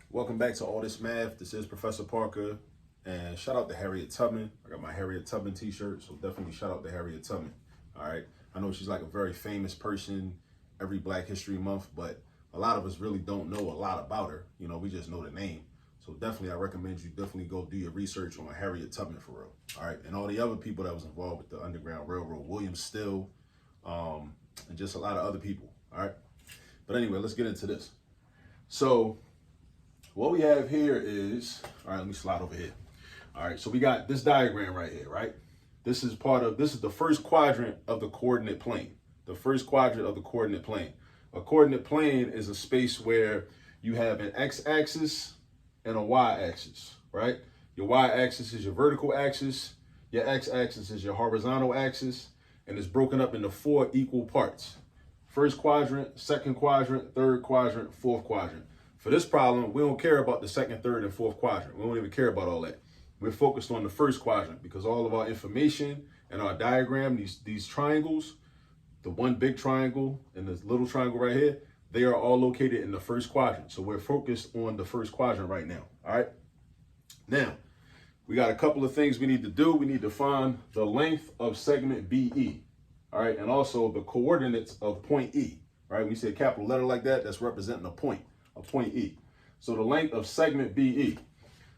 Welcome back to All This Math. This is Professor Parker, and shout out to Harriet Tubman. I got my Harriet Tubman t-shirt, so definitely shout out to Harriet Tubman. All right, I know she's like a very famous person every Black History Month, but a lot of us really don't know a lot about her. You know, we just know the name. So definitely, I recommend you definitely go do your research on Harriet Tubman for real. All right, and all the other people that was involved with the Underground Railroad, William Still, and just a lot of other people. All right, but anyway, let's get into this. So what we have here is, all right, let me slide over here. All right, so we got this diagram right here, right? This is the first quadrant of the coordinate plane. The first quadrant of the coordinate plane. A coordinate plane is a space where you have an x-axis and a y-axis, right? Your y-axis is your vertical axis, your x-axis is your horizontal axis, and it's broken up into 4 equal parts. First quadrant, second quadrant, third quadrant, fourth quadrant. For this problem, we don't care about the second, third, and fourth quadrant. We don't even care about all that. We're focused on the first quadrant because all of our information and our diagram, these triangles, the one big triangle and this little triangle right here, they are all located in the first quadrant. So we're focused on the first quadrant right now, all right? Now, we got a couple of things we need to do. We need to find the length of segment BE, all right? And also the coordinates of point E, right? When you say a capital letter like that, that's representing a point E. So the length of segment BE.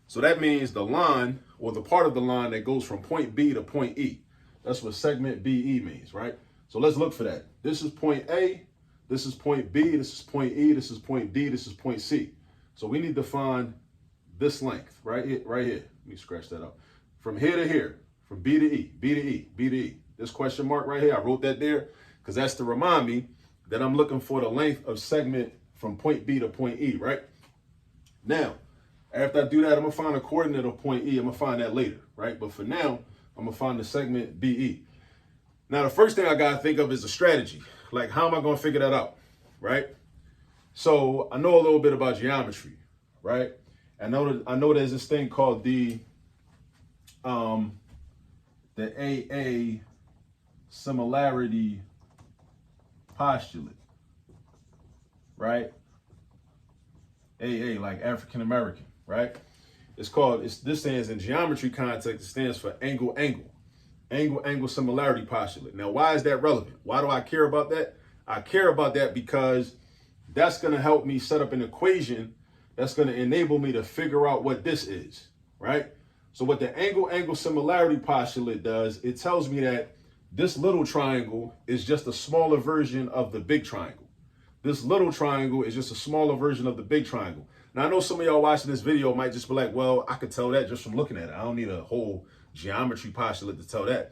So that means the line or the part of the line that goes from point B to point E. That's what segment BE means, right? So let's look for that. This is point A, this is point B, this is point E, this is point D, this is point C. So we need to find this length right here, right here. Let me scratch that up. From here to here, from B to E, B to E, B to E. This question mark right here, I wrote that there because that's to remind me that I'm looking for the length of segment from point B to point E, right? Now, after I do that, I'm gonna find a coordinate of point E. I'm gonna find that later, right? But for now, I'm gonna find the segment BE. Now, the first thing I gotta think of is a strategy. Like, how am I gonna figure that out, right? So I know a little bit about geometry, right? I know there's this thing called the AA similarity postulate, right? AA, like African American, right? This stands in geometry context, it stands for angle similarity postulate. Now, why is that relevant? Why do I care about that? I care about that because that's going to help me set up an equation that's going to enable me to figure out what this is, right? So what the angle similarity postulate does, it tells me that this little triangle is just a smaller version of the big triangle. This little triangle is just a smaller version of the big triangle. Now, I know some of y'all watching this video might just be like, well, I could tell that just from looking at it. I don't need a whole geometry postulate to tell that.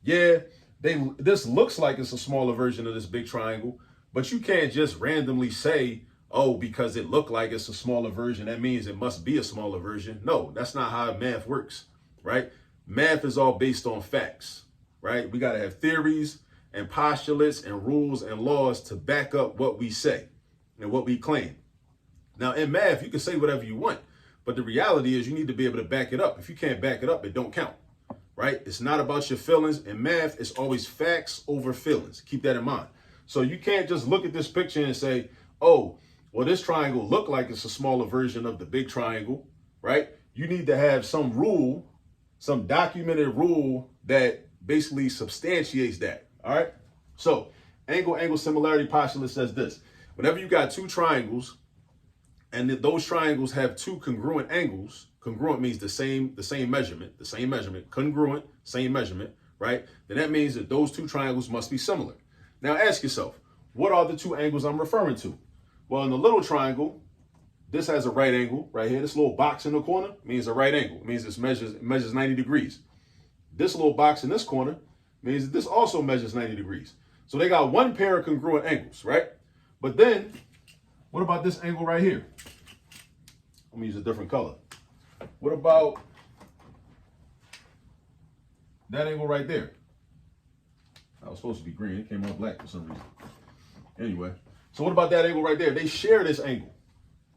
Yeah, this looks like it's a smaller version of this big triangle, but you can't just randomly say, oh, because it looked like it's a smaller version, that means it must be a smaller version. No, that's not how math works, right? Math is all based on facts, right? We got to have theories and postulates and rules and laws to back up what we say and what we claim. Now, in math, you can say whatever you want, but the reality is you need to be able to back it up. If you can't back it up, it don't count, right? It's not about your feelings. In math, it's always facts over feelings. Keep that in mind. So you can't just look at this picture and say, oh, well, this triangle looked like it's a smaller version of the big triangle, right? You need to have some rule, some documented rule that basically substantiates that. All right. So angle similarity postulate says this: whenever you got two triangles and those triangles have two congruent angles, congruent means the same measurement, congruent, same measurement, right? Then that means that those two triangles must be similar. Now ask yourself, what are the two angles I'm referring to? Well, in the little triangle, this has a right angle right here. This little box in the corner means a right angle. It means it measures 90 degrees. This little box in this corner means that this also measures 90 degrees. So they got one pair of congruent angles, right? But then, what about this angle right here? I'm gonna use a different color. What about that angle right there? That was supposed to be green. It came out black for some reason. Anyway, so what about that angle right there? They share this angle.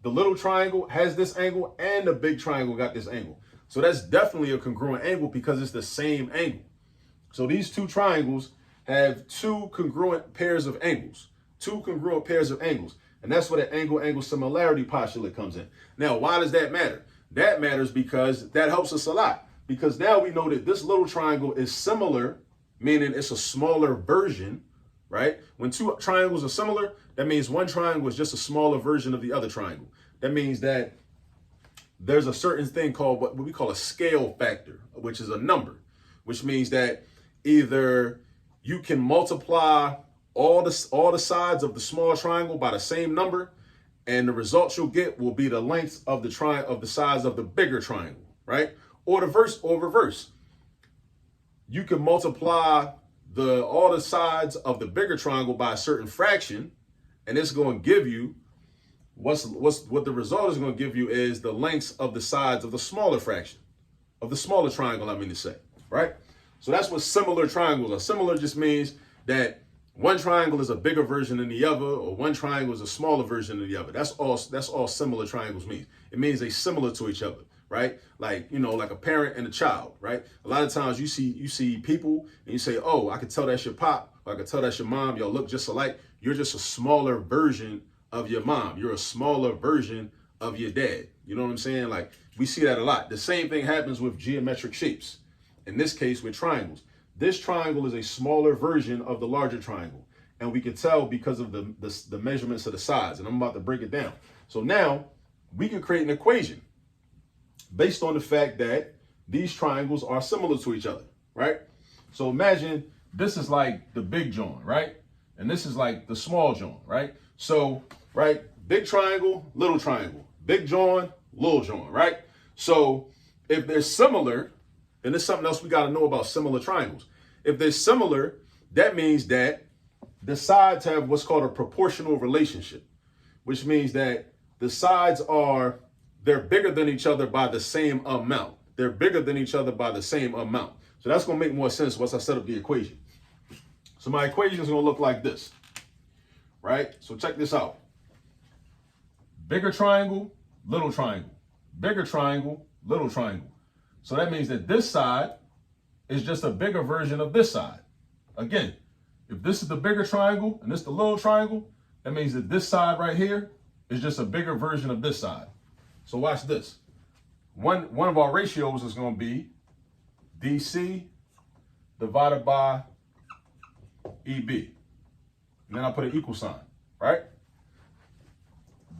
The little triangle has this angle and the big triangle got this angle. So that's definitely a congruent angle because it's the same angle. So these two triangles have two congruent pairs of angles. two congruent pairs of angles. And that's where the angle similarity postulate comes in. Now, why does that matter? That matters because that helps us a lot. Because now we know that this little triangle is similar, meaning it's a smaller version, right? When two triangles are similar, that means one triangle is just a smaller version of the other triangle. That means that there's a certain thing called what we call a scale factor, which is a number, which means that either you can multiply all the sides of the small triangle by the same number, and the results you'll get will be the length of the size of the bigger triangle, right? Or reverse. You can multiply all the sides of the bigger triangle by a certain fraction, and it's going to give you what the result is going to give you is the lengths of the sides of the smaller fraction of the smaller triangle. I mean to say, right? So that's what similar triangles are. Similar just means that one triangle is a bigger version than the other, or one triangle is a smaller version of the other. That's all similar triangles mean. It means they're similar to each other, right? Like, like a parent and a child, right? A lot of times you see people and you say, oh, I could tell that's your pop, or I could tell that's your mom. Y'all look just alike. You're just a smaller version of your mom. You're a smaller version of your dad. You know what I'm saying? Like, we see that a lot. The same thing happens with geometric shapes. In this case, with triangles. This triangle is a smaller version of the larger triangle. And we can tell because of the measurements of the sides. And I'm about to break it down. So now we can create an equation based on the fact that these triangles are similar to each other, right? So imagine this is like the big joint, right? And this is like the small joint, right? So, right, big triangle, little triangle, big joint, little joint, right? So if they're similar, and there's something else we got to know about similar triangles. If they're similar, that means that the sides have what's called a proportional relationship, which means that the sides they're bigger than each other by the same amount. They're bigger than each other by the same amount. So that's going to make more sense once I set up the equation. So my equation is going to look like this, right? So check this out. Bigger triangle, little triangle. Bigger triangle, little triangle. So that means that this side is just a bigger version of this side. Again, if this is the bigger triangle and this is the little triangle, that means that this side right here is just a bigger version of this side. So watch this. One of our ratios is going to be DC divided by EB. And then I put an equal sign, right?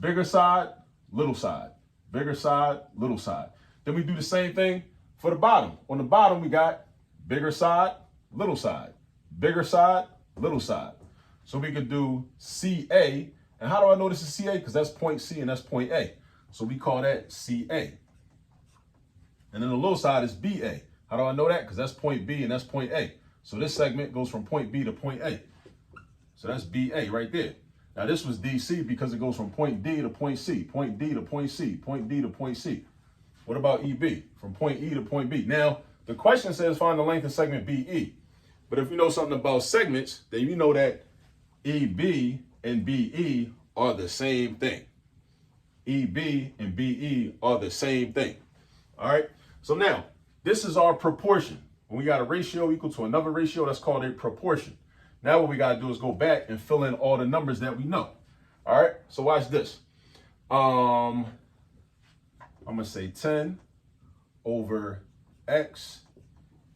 Bigger side, little side. Bigger side, little side. Then we do the same thing for the bottom. On the bottom, we got bigger side, little side. Bigger side, little side. So we could do CA. And how do I know this is CA? Because that's point C and that's point A. So we call that CA. And then the little side is BA. How do I know that? Because that's point B and that's point A. So this segment goes from point B to point A. So that's BA right there. Now this was DC because it goes from point D to point C, point D to point C, point D to point C. What about EB? From point E to point B. Now, the question says find the length of segment BE. But if you know something about segments, then you know that EB and BE are the same thing. EB and BE are the same thing. All right? So now, this is our proportion. When we got a ratio equal to another ratio, that's called a proportion. Now what we got to do is go back and fill in all the numbers that we know. All right? So watch this. I'm going to say 10 over X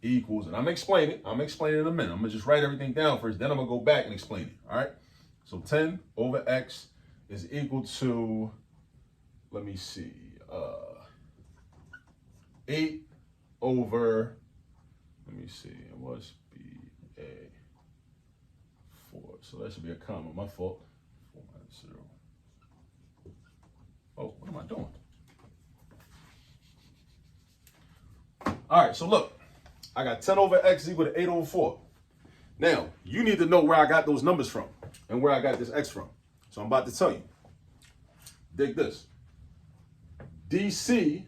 equals, and I'm explaining in a minute. I'm going to just write everything down first, then I'm going to go back and explain it. All right? So 10 over X is equal to, let me see, 8 over, let me see, it must be a 4. So that should be a comma. My fault. 4 minus 0. Oh, what am I doing? All right, so look, I got 10 over X equal to 8 over 4. Now, you need to know where I got those numbers from and where I got this X from. So I'm about to tell you. Dig this. DC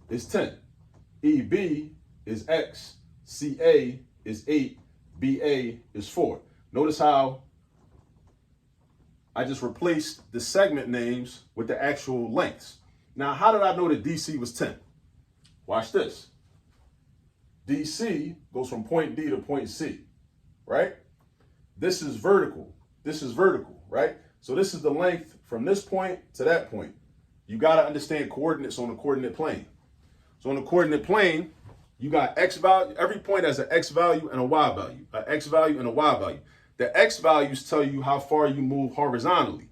is 10. EB is X. CA is 8. BA is 4. Notice how I just replaced the segment names with the actual lengths. Now, how did I know that DC was 10? Watch this. DC goes from point D to point C, right? This is vertical. This is vertical, right? So this is the length from this point to that point. You got to understand coordinates on the coordinate plane. So on the coordinate plane, you got x value. Every point has an x value and a y value, an x value and a y value. The x values tell you how far you move horizontally.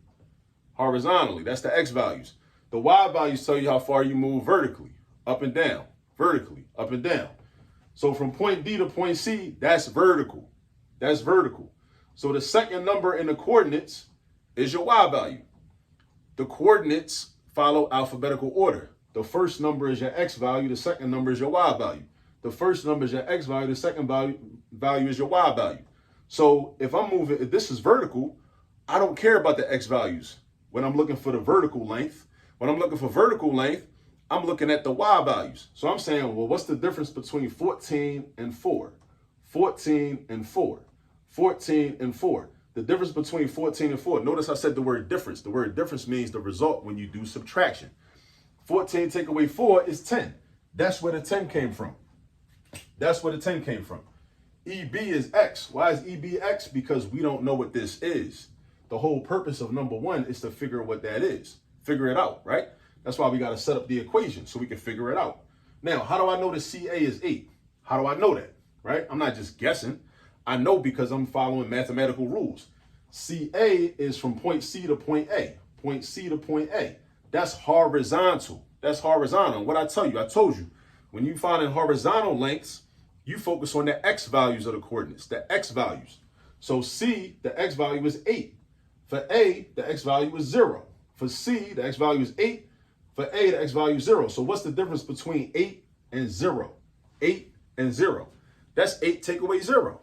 Horizontally, that's the x values. The y values tell you how far you move vertically, up and down, vertically, up and down. So from point B to point C, that's vertical. That's vertical. So the second number in the coordinates is your y value. The coordinates follow alphabetical order. The first number is your x value. The second number is your y value. The first number is your x value. The second value is your y value. So if I'm moving, if this is vertical, I don't care about the x values when I'm looking for the vertical length. When I'm looking for vertical length, I'm looking at the y values. So I'm saying, well, what's the difference between 14 and 4? 14 and 4. 14 and 4. The difference between 14 and 4. Notice I said the word difference. The word difference means the result when you do subtraction. 14 take away 4 is 10. That's where the 10 came from. That's where the 10 came from. EB is X. Why is EB X? Because we don't know what this is. The whole purpose of number one is to figure what that is. Figure it out, right? That's why we got to set up the equation so we can figure it out. Now, how do I know the CA is 8? How do I know that, right? I'm not just guessing. I know because I'm following mathematical rules. CA is from point C to point A. Point C to point A. That's horizontal. That's horizontal. What I told you, when you find in horizontal lengths, you focus on the x values of the coordinates, the x values. So C, the x value is 8. For A, the x value is 0. For C, the x value is 8. For A, the x value is 0. So what's the difference between 8 and 0? 8 and 0. That's 8 take away 0.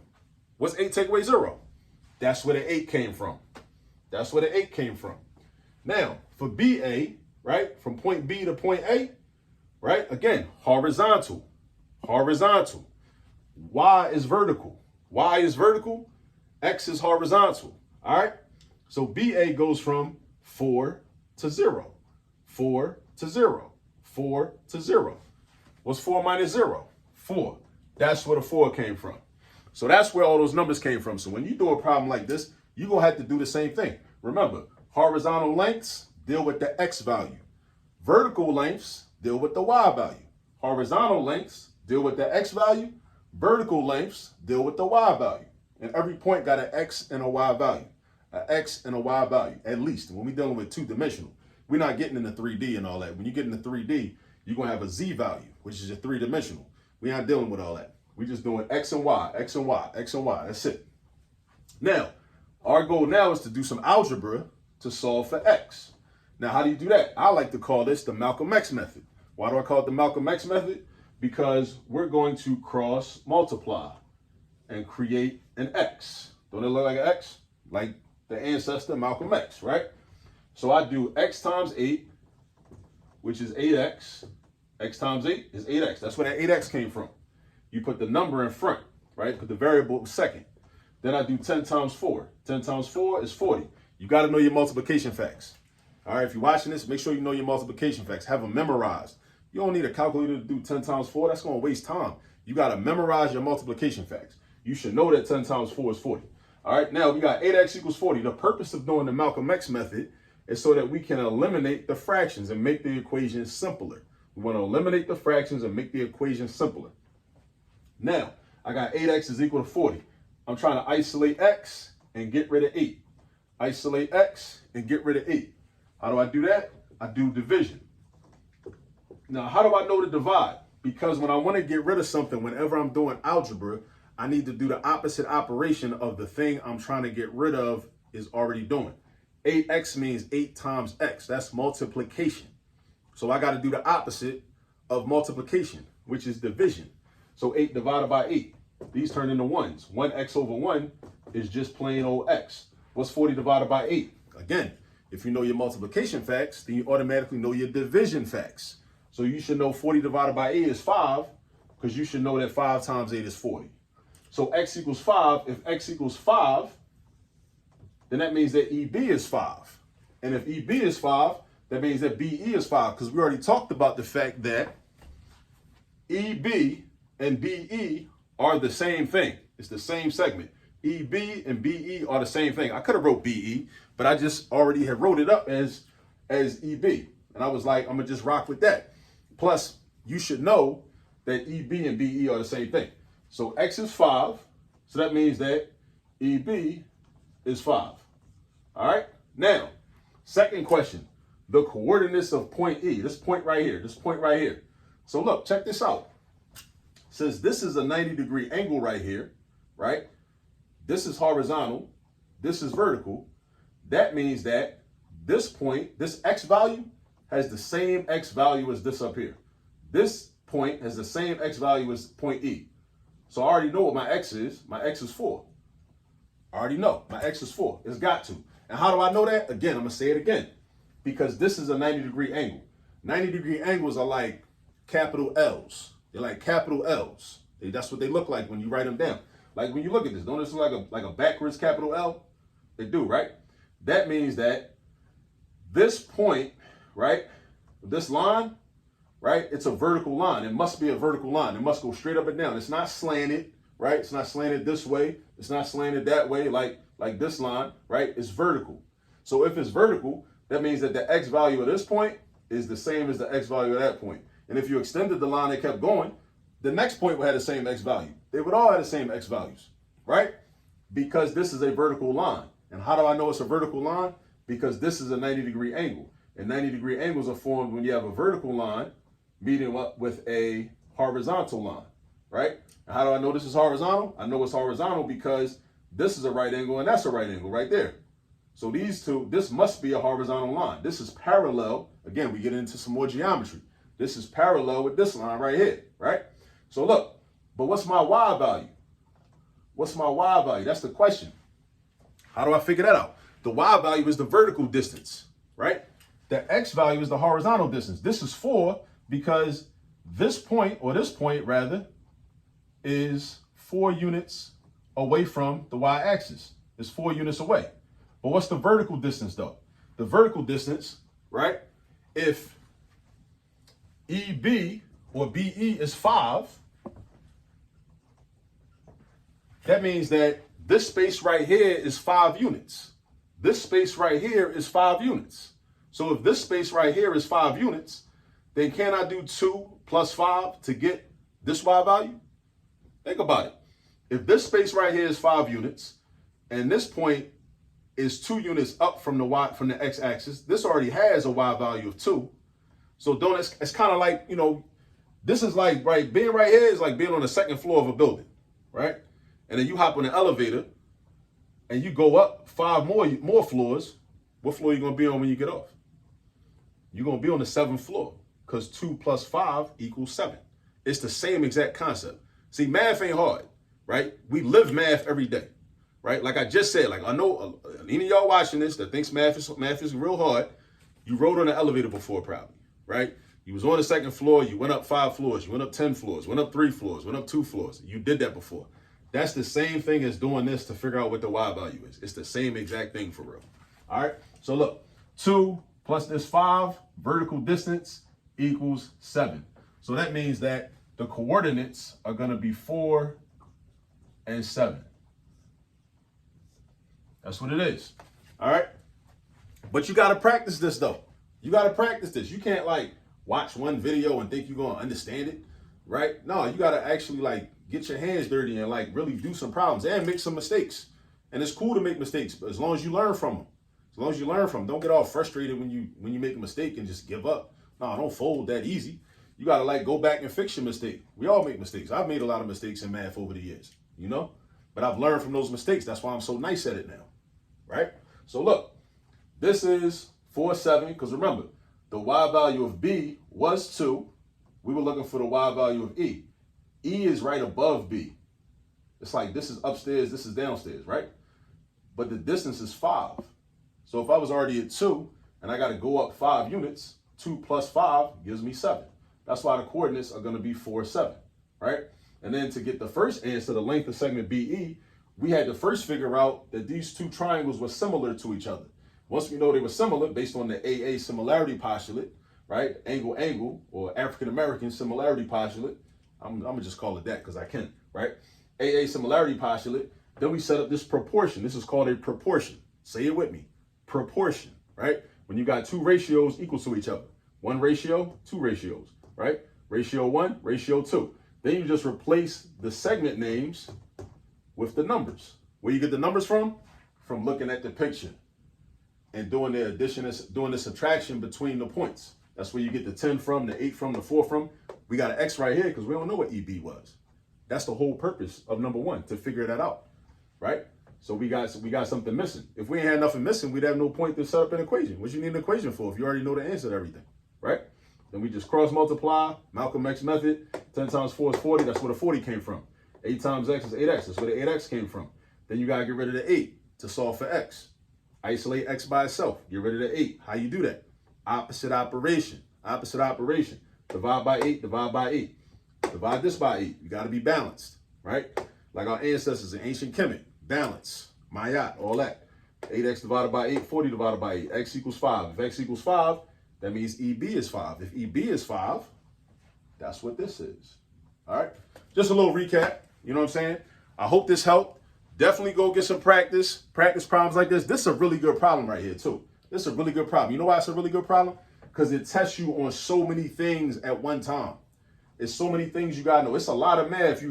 What's 8 take away 0? That's where the 8 came from. That's where the 8 came from. Now, for BA, right, from point B to point A, right, again, horizontal. Horizontal. Y is vertical. Y is vertical. X is horizontal. All right? So BA goes from 4 to 0. 4 to 0. 4 to 0. What's 4 minus 0? 4. That's where the 4 came from. So that's where all those numbers came from. So when you do a problem like this, you're going to have to do the same thing. Remember, horizontal lengths deal with the x value. Vertical lengths deal with the y value. Horizontal lengths deal with the x value. Vertical lengths deal with the y value. And every point got an x and a y value. An x and a y value, at least. When we're dealing with two-dimensional, we're not getting into 3D and all that. When you get into 3D, you're going to have a z value, which is a three-dimensional. We're not dealing with all that. We're just doing x and y, x and y, x and y. That's it. Now, our goal now is to do some algebra to solve for x. Now, how do you do that? I like to call this the Malcolm X method. Why do I call it the Malcolm X method? Because we're going to cross multiply and create an x. Don't it look like an x? Like the ancestor Malcolm X, right? So I do x times 8, which is 8x. X times 8 is 8x. That's where that 8x came from. You put the number in front, right? Put the variable second. Then I do 10 times 4. 10 times 4 is 40. You got to know your multiplication facts. All right, if you're watching this, make sure you know your multiplication facts. Have them memorized. You don't need a calculator to do 10 times 4. That's going to waste time. You got to memorize your multiplication facts. You should know that 10 times 4 is 40. All right, now we got 8x equals 40. The purpose of doing the Malcolm X method is so that we can eliminate the fractions and make the equation simpler. We want to eliminate the fractions and make the equation simpler. Now, I got 8x is equal to 40. I'm trying to isolate x and get rid of 8. Isolate x and get rid of 8. How do I do that? I do division. Now, how do I know to divide? Because when I want to get rid of something, whenever I'm doing algebra, I need to do the opposite operation of the thing I'm trying to get rid of is already doing. 8x means 8 times x. That's multiplication. So I got to do the opposite of multiplication, which is division. So 8 divided by 8. These turn into 1s. 1x over 1 is just plain old x. What's 40 divided by 8? Again, if you know your multiplication facts, then you automatically know your division facts. So you should know 40 divided by 8 is 5, because you should know that 5 times 8 is 40. So x equals 5. If x equals 5, then that means that EB is 5. And if EB is 5, that means that BE is 5, because we already talked about the fact that EB and BE are the same thing. It's the same segment. EB and BE are the same thing. I could have wrote BE, but I just already had wrote it up as EB. And I was like, I'm gonna just rock with that. Plus, you should know that EB and BE are the same thing. So X is 5, so that means that EB is 5. All right, now, second question, the coordinates of point E, this point right here. So look, check this out. Since this is a 90-degree angle right here, right? This is horizontal, this is vertical. That means that this point, this X value, has the same X value as this up here. This point has the same X value as point E. So I already know what my X is. My X is 4. I already know. My X is 4. It's got to. And how do I know that? Again, I'm going to say it again. Because this is a 90-degree angle. 90-degree angles are like capital L's. They're like capital L's. That's what they look like when you write them down. Like when you look at this, don't this look like a backwards capital L? They do, right? That means that this point, right, this line, right, it's a vertical line. It must be a vertical line. It must go straight up and down. It's not slanted, right? It's not slanted this way. It's not slanted that way like this line, right? It's vertical. So if it's vertical, that means that the X value at this point is the same as the X value at that point. And if you extended the line and kept going, the next point would have the same X value. They would all have the same X values, right? Because this is a vertical line. And how do I know it's a vertical line? Because this is a 90-degree angle. And 90-degree angles are formed when you have a vertical line meeting up with a horizontal line, right? And how do I know this is horizontal? I know it's horizontal because this is a right angle and that's a right angle right there. So these two, this must be a horizontal line. This is parallel. Again, we get into some more geometry. This is parallel with this line right here, right? So look, but what's my Y value? What's my Y value? That's the question. How do I figure that out? The Y value is the vertical distance, right? The X value is the horizontal distance. This is 4 because this point, or this point rather, is 4 units away from the Y-axis. It's 4 units away. But what's the vertical distance though? The vertical distance, right? If EB or BE is 5, that means that this space right here is 5 units. This space right here is 5 units. So if this space right here is 5 units, then can I do 2 plus 5 to get this Y value? Think about it. If this space right here is 5 units, and this point is 2 units up from the X axis, this already has a Y value of 2. So it's kind of like, this is like, right, being right here is like being on the second floor of a building, right? And then you hop on an elevator and you go up 5 more floors. What floor are you going to be on when you get off? You're going to be on the 7th floor because 2 plus 5 equals 7. It's the same exact concept. See, math ain't hard, right? We live math every day, right? Like I just said, like I know any of y'all watching this that thinks math is real hard, you rode on an elevator before probably, right? You was on the 2nd floor, you went up 5 floors, you went up 10 floors, went up 3 floors, went up 2 floors. You did that before. That's the same thing as doing this to figure out what the Y value is. It's the same exact thing for real. All right, so look, 2 plus this 5, vertical distance equals 7. So that means that the coordinates are going to be 4 and 7. That's what it is. All right, but you got to practice this though. You got to practice this. You can't like watch one video and think you're going to understand it, right? No, you got to actually like get your hands dirty and like really do some problems and make some mistakes. And it's cool to make mistakes, but as long as you learn from them. As long as you learn from them, don't get all frustrated when you make a mistake and just give up. No, don't fold that easy. You got to like go back and fix your mistake. We all make mistakes. I've made a lot of mistakes in math over the years, but I've learned from those mistakes. That's why I'm so nice at it now, right? So look, this is 4, 7, because remember, the Y value of B was 2. We were looking for the Y value of E. E is right above B. It's like this is upstairs, this is downstairs, right? But the distance is 5. So if I was already at 2 and I got to go up 5 units, 2 plus 5 gives me 7. That's why the coordinates are going to be 4, 7, right? And then to get the first answer, the length of segment BE, we had to first figure out that these 2 triangles were similar to each other. Once we know they were similar, based on the AA similarity postulate, right? Angle, or African-American similarity postulate. I'm going to just call it that because I can, right? AA similarity postulate. Then we set up this proportion. This is called a proportion. Say it with me. Proportion, right? When you got two ratios equal to each other. One ratio, two ratios, right? Ratio 1, ratio 2. Then you just replace the segment names with the numbers. Where you get the numbers from? From looking at the picture and doing the addition, doing the subtraction between the points. That's where you get the 10 from, the 8 from, the 4 from. We got an X right here because we don't know what EB was. That's the whole purpose of number 1, to figure that out, right? So we got something missing. If we ain't had nothing missing, we'd have no point to set up an equation. What you need an equation for if you already know the answer to everything, right? Then we just cross multiply, Malcolm X method. 10 times 4 is 40. That's where the 40 came from. 8 times X is 8X. That's where the 8X came from. Then you got to get rid of the 8 to solve for X. Isolate X by itself. Get rid of the 8. How you do that? Opposite operation. Opposite operation. Divide by 8. Divide by 8. Divide this by 8. You got to be balanced, right? Like our ancestors in ancient Kemet. Balance. Mayat. All that. 8X divided by 8. 40 divided by 8. X equals 5. If X equals 5, that means EB is 5. If EB is 5, that's what this is. All right? Just a little recap. You know what I'm saying? I hope this helped. Definitely go get some practice. Practice problems like this. This is a really good problem right here, too. This is a really good problem. You know why it's a really good problem? Because it tests you on so many things at one time. It's so many things you got to know. It's a lot of math.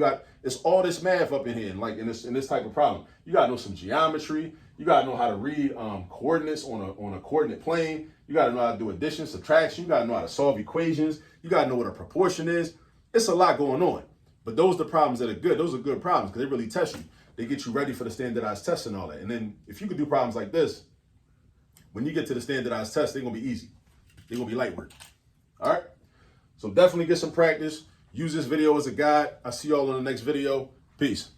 It's all this math up in here, like in this type of problem. You got to know some geometry. You got to know how to read coordinates on a coordinate plane. You got to know how to do addition, subtraction. You got to know how to solve equations. You got to know what a proportion is. It's a lot going on. But those are the problems that are good. Those are good problems because they really test you. They get you ready for the standardized tests and all that. And then if you could do problems like this, when you get to the standardized tests, they're going to be easy. They're going to be light work. All right? So definitely get some practice. Use this video as a guide. I'll see y'all in the next video. Peace.